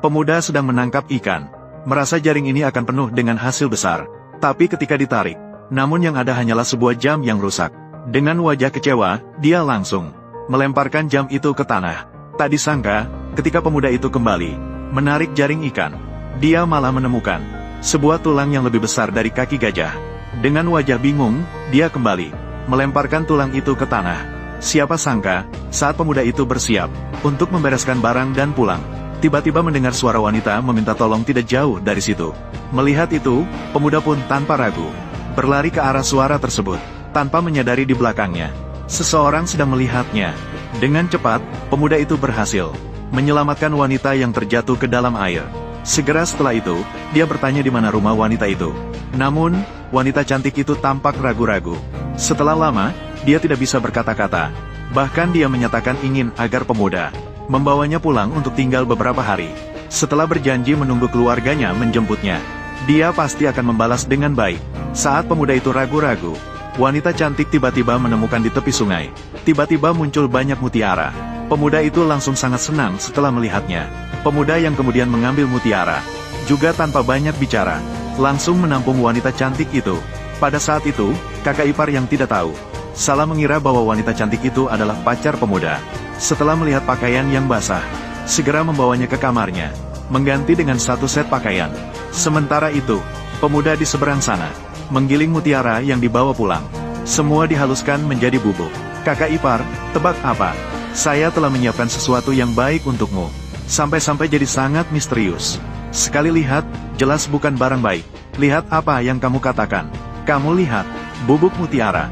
Pemuda sedang menangkap ikan. Merasa jaring ini akan penuh dengan hasil besar. Tapi ketika ditarik, namun yang ada hanyalah sebuah jam yang rusak. Dengan wajah kecewa, dia langsung melemparkan jam itu ke tanah. Tak disangka, ketika pemuda itu kembali menarik jaring ikan, dia malah menemukan sebuah tulang yang lebih besar dari kaki gajah. Dengan wajah bingung, dia kembali melemparkan tulang itu ke tanah. Siapa sangka, saat pemuda itu bersiap untuk membereskan barang dan pulang, tiba-tiba mendengar suara wanita meminta tolong tidak jauh dari situ. Melihat itu, pemuda pun tanpa ragu berlari ke arah suara tersebut, tanpa menyadari di belakangnya seseorang sedang melihatnya. Dengan cepat, pemuda itu berhasil menyelamatkan wanita yang terjatuh ke dalam air. Segera setelah itu, dia bertanya di mana rumah wanita itu. Namun, wanita cantik itu tampak ragu-ragu. Setelah lama, dia tidak bisa berkata-kata. Bahkan dia menyatakan ingin agar pemuda membawanya pulang untuk tinggal beberapa hari. Setelah berjanji menunggu keluarganya menjemputnya, dia pasti akan membalas dengan baik. Saat pemuda itu ragu-ragu, wanita cantik tiba-tiba menemukan di tepi sungai. Tiba-tiba muncul banyak mutiara. Pemuda itu langsung sangat senang setelah melihatnya. Pemuda yang kemudian mengambil mutiara, juga tanpa banyak bicara, langsung menampung wanita cantik itu. Pada saat itu, kakak ipar yang tidak tahu, salah mengira bahwa wanita cantik itu adalah pacar pemuda. Setelah melihat pakaian yang basah, segera membawanya ke kamarnya, mengganti dengan satu set pakaian. Sementara itu, pemuda di seberang sana menggiling mutiara yang dibawa pulang. Semua dihaluskan menjadi bubuk. Kakak ipar, tebak apa? Saya telah menyiapkan sesuatu yang baik untukmu. Sampai-sampai jadi sangat misterius. Sekali lihat, jelas bukan barang baik. Lihat apa yang kamu katakan. Kamu lihat, bubuk mutiara.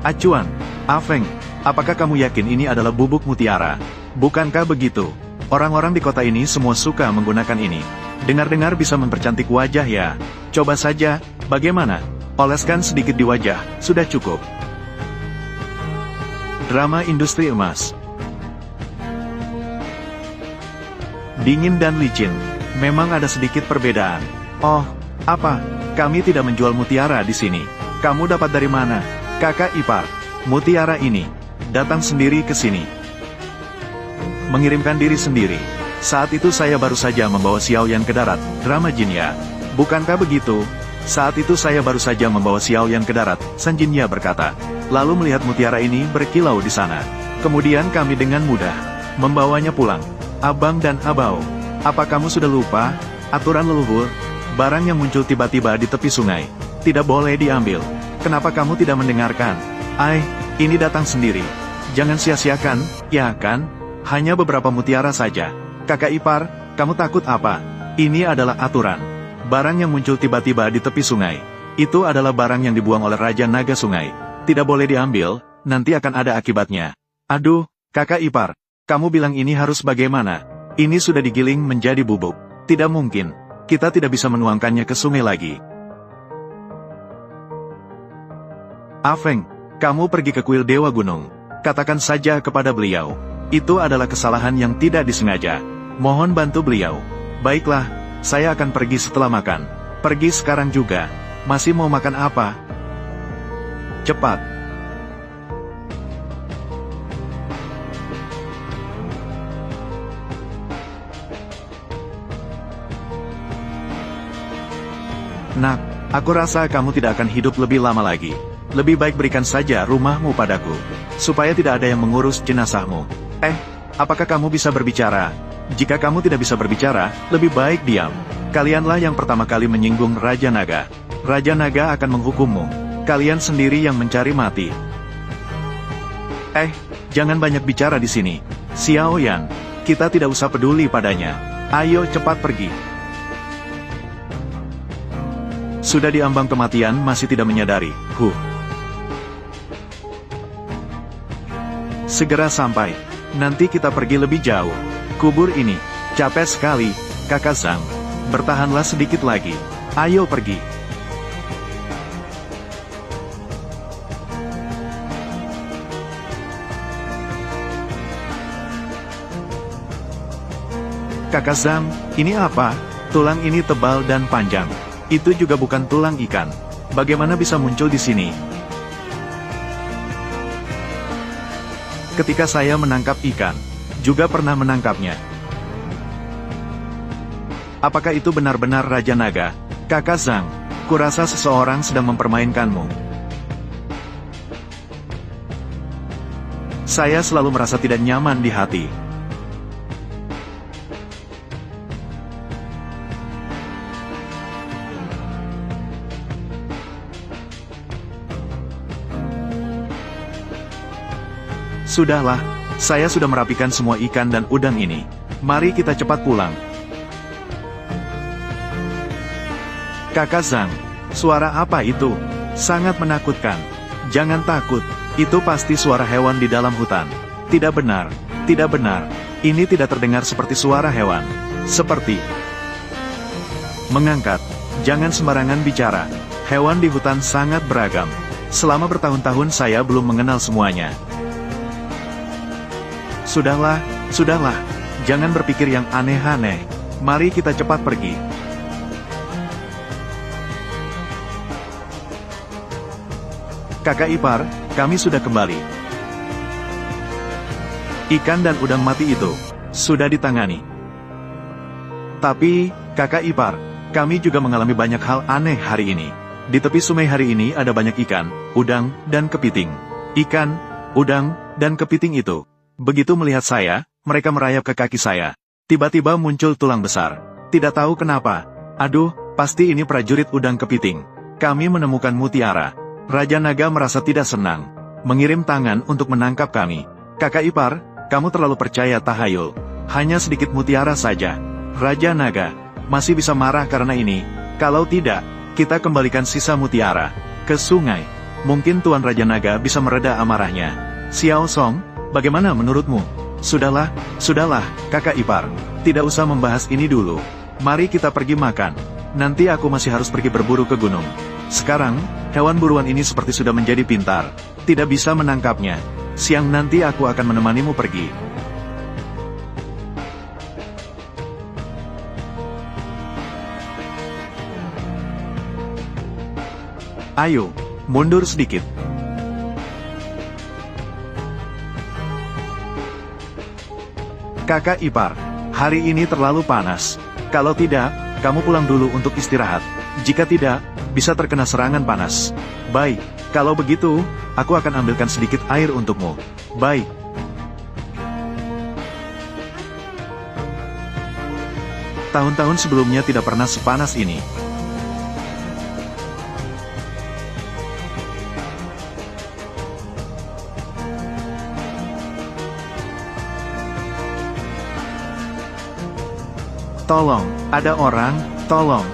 Acuan, Afeng, apakah kamu yakin ini adalah bubuk mutiara? Bukankah begitu? Orang-orang di kota ini semua suka menggunakan ini. Dengar-dengar bisa mempercantik wajah ya. Coba saja, bagaimana? Oleskan sedikit di wajah, sudah cukup. Drama industri emas. Dingin dan licin. Memang ada sedikit perbedaan. Oh, apa? Kami tidak menjual mutiara di sini. Kamu dapat dari mana? Kakak ipar, mutiara ini datang sendiri ke sini. Mengirimkan diri sendiri. Saat itu saya baru saja membawa Xiaoyan ke darat. Drama Jin ya. Bukankah begitu? Saat itu saya baru saja membawa Xiaoyan ke darat, San Jinya berkata. Lalu melihat mutiara ini berkilau di sana. Kemudian kami dengan mudah membawanya pulang. Abang dan abau, apa kamu sudah lupa? Aturan leluhur, barang yang muncul tiba-tiba di tepi sungai tidak boleh diambil. Kenapa kamu tidak mendengarkan? Ini datang sendiri. Jangan sia-siakan, ya kan? Hanya beberapa mutiara saja. Kakak ipar, kamu takut apa? Ini adalah aturan. Barang yang muncul tiba-tiba di tepi sungai, itu adalah barang yang dibuang oleh Raja Naga Sungai. Tidak boleh diambil, nanti akan ada akibatnya. Aduh, kakak ipar, kamu bilang ini harus bagaimana? Ini sudah digiling menjadi bubuk. Tidak mungkin, kita tidak bisa menuangkannya ke sungai lagi. Afeng, kamu pergi ke kuil Dewa Gunung. Katakan saja kepada beliau. Itu adalah kesalahan yang tidak disengaja. Mohon bantu beliau. Baiklah, saya akan pergi setelah makan. Pergi sekarang juga. Masih mau makan apa? Cepat. Nak, aku rasa kamu tidak akan hidup lebih lama lagi. Lebih baik berikan saja rumahmu padaku, supaya tidak ada yang mengurus jenazahmu. Apakah kamu bisa berbicara? Jika kamu tidak bisa berbicara, lebih baik diam. Kalianlah yang pertama kali menyinggung Raja Naga. Raja Naga akan menghukummu. Kalian sendiri yang mencari mati. Jangan banyak bicara di sini. Xiaoyan, kita tidak usah peduli padanya. Ayo cepat pergi. Sudah diambang kematian masih tidak menyadari. Segera sampai. Nanti kita pergi lebih jauh. Kubur ini capek sekali, Kakak Zhang. Bertahanlah sedikit lagi. Ayo pergi. Kakak Zhang, ini apa? Tulang ini tebal dan panjang. Itu juga bukan tulang ikan. Bagaimana bisa muncul di sini? Ketika saya menangkap ikan, juga pernah menangkapnya. Apakah itu benar-benar Raja Naga? Kakak Zhang, kurasa seseorang sedang mempermainkanmu. Saya selalu merasa tidak nyaman di hati. Sudahlah, saya sudah merapikan semua ikan dan udang ini. Mari kita cepat pulang. Kakak Zhang, suara apa itu? Sangat menakutkan. Jangan takut, itu pasti suara hewan di dalam hutan. Tidak benar, tidak benar. Ini tidak terdengar seperti suara hewan. Seperti mengangkat. Jangan sembarangan bicara. Hewan di hutan sangat beragam. Selama bertahun-tahun saya belum mengenal semuanya. Sudahlah, sudahlah. Jangan berpikir yang aneh-aneh. Mari kita cepat pergi. Kakak ipar, kami sudah kembali. Ikan dan udang mati itu sudah ditangani. Tapi, kakak ipar, kami juga mengalami banyak hal aneh hari ini. Di tepi sungai hari ini ada banyak ikan, udang, dan kepiting. Ikan, udang, dan kepiting itu. Begitu melihat saya, mereka merayap ke kaki saya. Tiba-tiba muncul tulang besar. Tidak tahu kenapa. Aduh, pasti ini prajurit udang kepiting. Kami menemukan mutiara. Raja Naga merasa tidak senang. Mengirim tangan untuk menangkap kami. Kakak ipar, kamu terlalu percaya tahayul. Hanya sedikit mutiara saja. Raja Naga masih bisa marah karena ini. Kalau tidak, kita kembalikan sisa mutiara ke sungai. Mungkin Tuan Raja Naga bisa mereda amarahnya. Xiao Song, bagaimana menurutmu? Sudahlah, kakak ipar. Tidak usah membahas ini dulu. Mari kita pergi makan. Nanti aku masih harus pergi berburu ke gunung. Sekarang, hewan buruan ini seperti sudah menjadi pintar. Tidak bisa menangkapnya. Siang nanti aku akan menemanimu pergi. Ayo, mundur sedikit. Kakak ipar, hari ini terlalu panas. Kalau tidak, kamu pulang dulu untuk istirahat. Jika tidak, bisa terkena serangan panas. Baik, kalau begitu, aku akan ambilkan sedikit air untukmu. Baik. Tahun-tahun sebelumnya tidak pernah sepanas ini. Tolong, ada orang, tolong.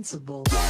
invincible.